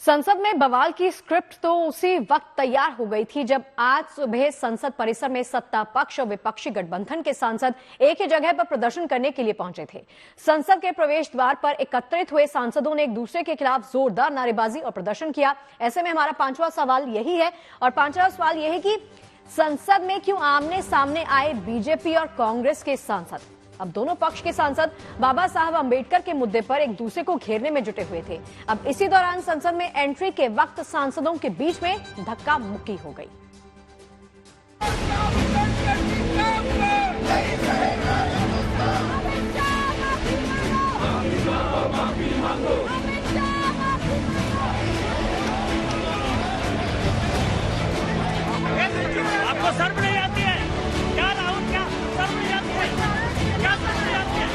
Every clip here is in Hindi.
संसद में बवाल की स्क्रिप्ट तो उसी वक्त तैयार हो गई थी जब आज सुबह संसद परिसर में सत्ता पक्ष और विपक्षी गठबंधन के सांसद एक ही जगह पर प्रदर्शन करने के लिए पहुंचे थे। संसद के प्रवेश द्वार पर एकत्रित हुए सांसदों ने एक दूसरे के खिलाफ जोरदार नारेबाजी और प्रदर्शन किया। ऐसे में हमारा पांचवा सवाल यही है और पांचवा सवाल यह है कि संसद में क्यों आमने सामने आए बीजेपी और कांग्रेस के सांसद। अब दोनों पक्ष के सांसद बाबा साहब अंबेडकर के मुद्दे पर एक दूसरे को घेरने में जुटे हुए थे। अब इसी दौरान संसद में एंट्री के वक्त सांसदों के बीच में धक्का मुक्की हो गई। आपको शर्म नहीं आती है क्या राहुल? क्या शर्म नहीं आती है? क्या शर्म नहीं आती है?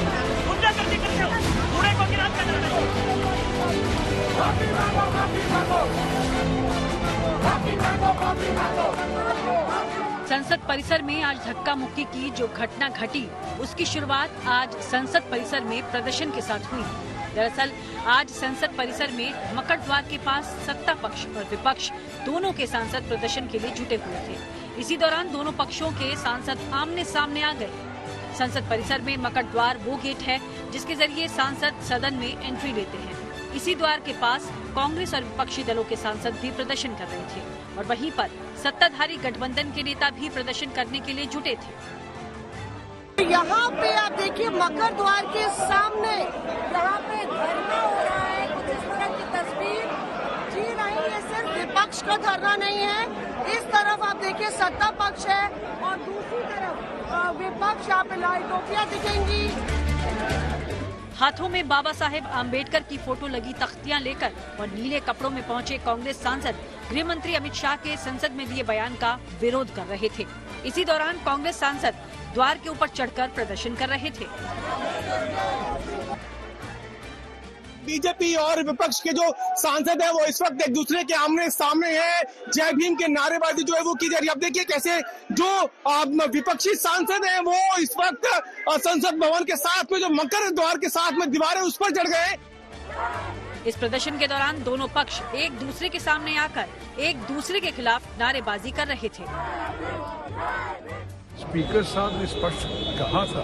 गुंडा करते करते हो बूढ़े को गिरा कर संसद परिसर में आज धक्का मुक्की की जो घटना घटी उसकी शुरुआत आज संसद परिसर में प्रदर्शन के साथ हुई। दरअसल आज संसद परिसर में मकर द्वार के पास सत्ता पक्ष और विपक्ष दोनों के सांसद प्रदर्शन के लिए जुटे हुए थे। इसी दौरान दोनों पक्षों के सांसद आमने सामने आ गए। संसद परिसर में मकर द्वार वो गेट है जिसके जरिए सांसद सदन में एंट्री लेते हैं। इसी द्वार के पास कांग्रेस और विपक्षी दलों के सांसद भी प्रदर्शन कर रहे थे और वहीं पर सत्ताधारी गठबंधन के नेता भी प्रदर्शन करने के लिए जुटे थे। यहाँ पे आप देखिए मकर द्वार के सामने यहाँ पे धरना हो रहा है। कुछ इस तरह की तस्वीर जी नहीं, ये सिर्फ विपक्ष का धरना नहीं है। इस तरफ आप देखिए सत्ता पक्ष है और दूसरी तरफ विपक्ष। यहाँ पे लाल टोपियां दिखेंगी। हाथों में बाबा साहेब आम्बेडकर की फोटो लगी तख्तियां लेकर और नीले कपड़ों में पहुंचे कांग्रेस सांसद गृह मंत्री अमित शाह के संसद में दिए बयान का विरोध कर रहे थे। इसी दौरान कांग्रेस सांसद द्वार के ऊपर चढ़कर प्रदर्शन कर रहे थे। बीजेपी और विपक्ष के जो सांसद हैं वो इस वक्त एक दूसरे के आमने सामने हैं। जय भीम के नारेबाजी जो है वो की जा रही है। अब देखिए कैसे जो विपक्षी सांसद हैं वो इस वक्त संसद भवन के साथ में जो मकर द्वार के साथ में दीवारें उस पर चढ़ गए। इस प्रदर्शन के दौरान दोनों पक्ष एक दूसरे के सामने आकर एक दूसरे के खिलाफ नारेबाजी कर रहे थे। स्पीकर साहब ने स्पष्ट कहा था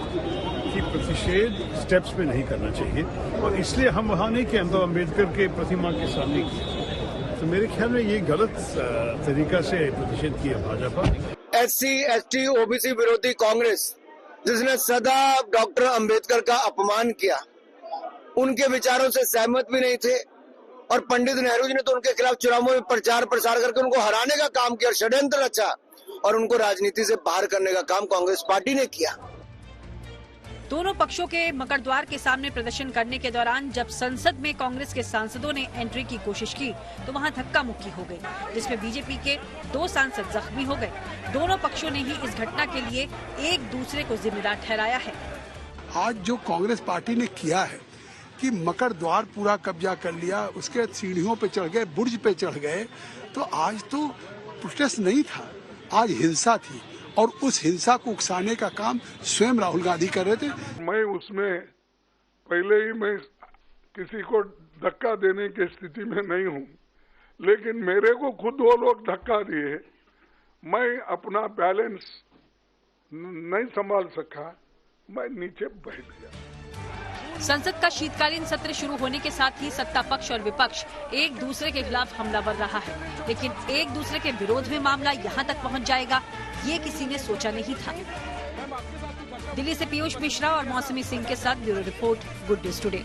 कि प्रतिषेध स्टेप्स पे नहीं करना चाहिए और इसलिए हम वहाँ नहीं किए, हम तो अम्बेडकर के प्रतिमा के सामने किए। तो मेरे ख्याल में ये गलत तरीका से प्रतिषेध किया भाजपा। SC, ST, OBC विरोधी कांग्रेस जिसने सदा डॉक्टर अम्बेडकर का अपमान किया, उनके विचारों से सहमत भी नहीं थे और पंडित नेहरू जी ने तो उनके खिलाफ चुनावों में प्रचार प्रसार करके उनको हराने का काम किया, षड्यंत्र रचा और उनको राजनीति से बाहर करने का काम कांग्रेस पार्टी ने किया। दोनों पक्षों के मकर द्वार के सामने प्रदर्शन करने के दौरान जब संसद में कांग्रेस के सांसदों ने एंट्री की कोशिश की तो वहां धक्का मुक्की हो गई, जिसमें बीजेपी के 2 सांसद जख्मी हो गए। दोनों पक्षों ने ही इस घटना के लिए एक दूसरे को जिम्मेदार ठहराया है। आज जो कांग्रेस पार्टी ने किया है कि मकर द्वार पूरा कब्जा कर लिया, उसके सीढ़ियों पे चढ़ गए, बुर्ज पे चढ़ गए, तो आज तो प्रोटेस्ट नहीं था, आज हिंसा थी और उस हिंसा को उकसाने का काम स्वयं राहुल गांधी कर रहे थे। मैं उसमें पहले ही मैं किसी को धक्का देने की स्थिति में नहीं हूँ, लेकिन मेरे को खुद वो लोग धक्का दिए, मैं अपना बैलेंस नहीं संभाल सका, मैं नीचे बैठ गया। संसद का शीतकालीन सत्र शुरू होने के साथ ही सत्ता पक्ष और विपक्ष एक दूसरे के खिलाफ हमलावर रहा है, लेकिन एक दूसरे के विरोध में मामला यहां तक पहुंच जाएगा ये किसी ने सोचा नहीं था। दिल्ली से पीयूष मिश्रा और मौसमी सिंह के साथ bureau report, good news today.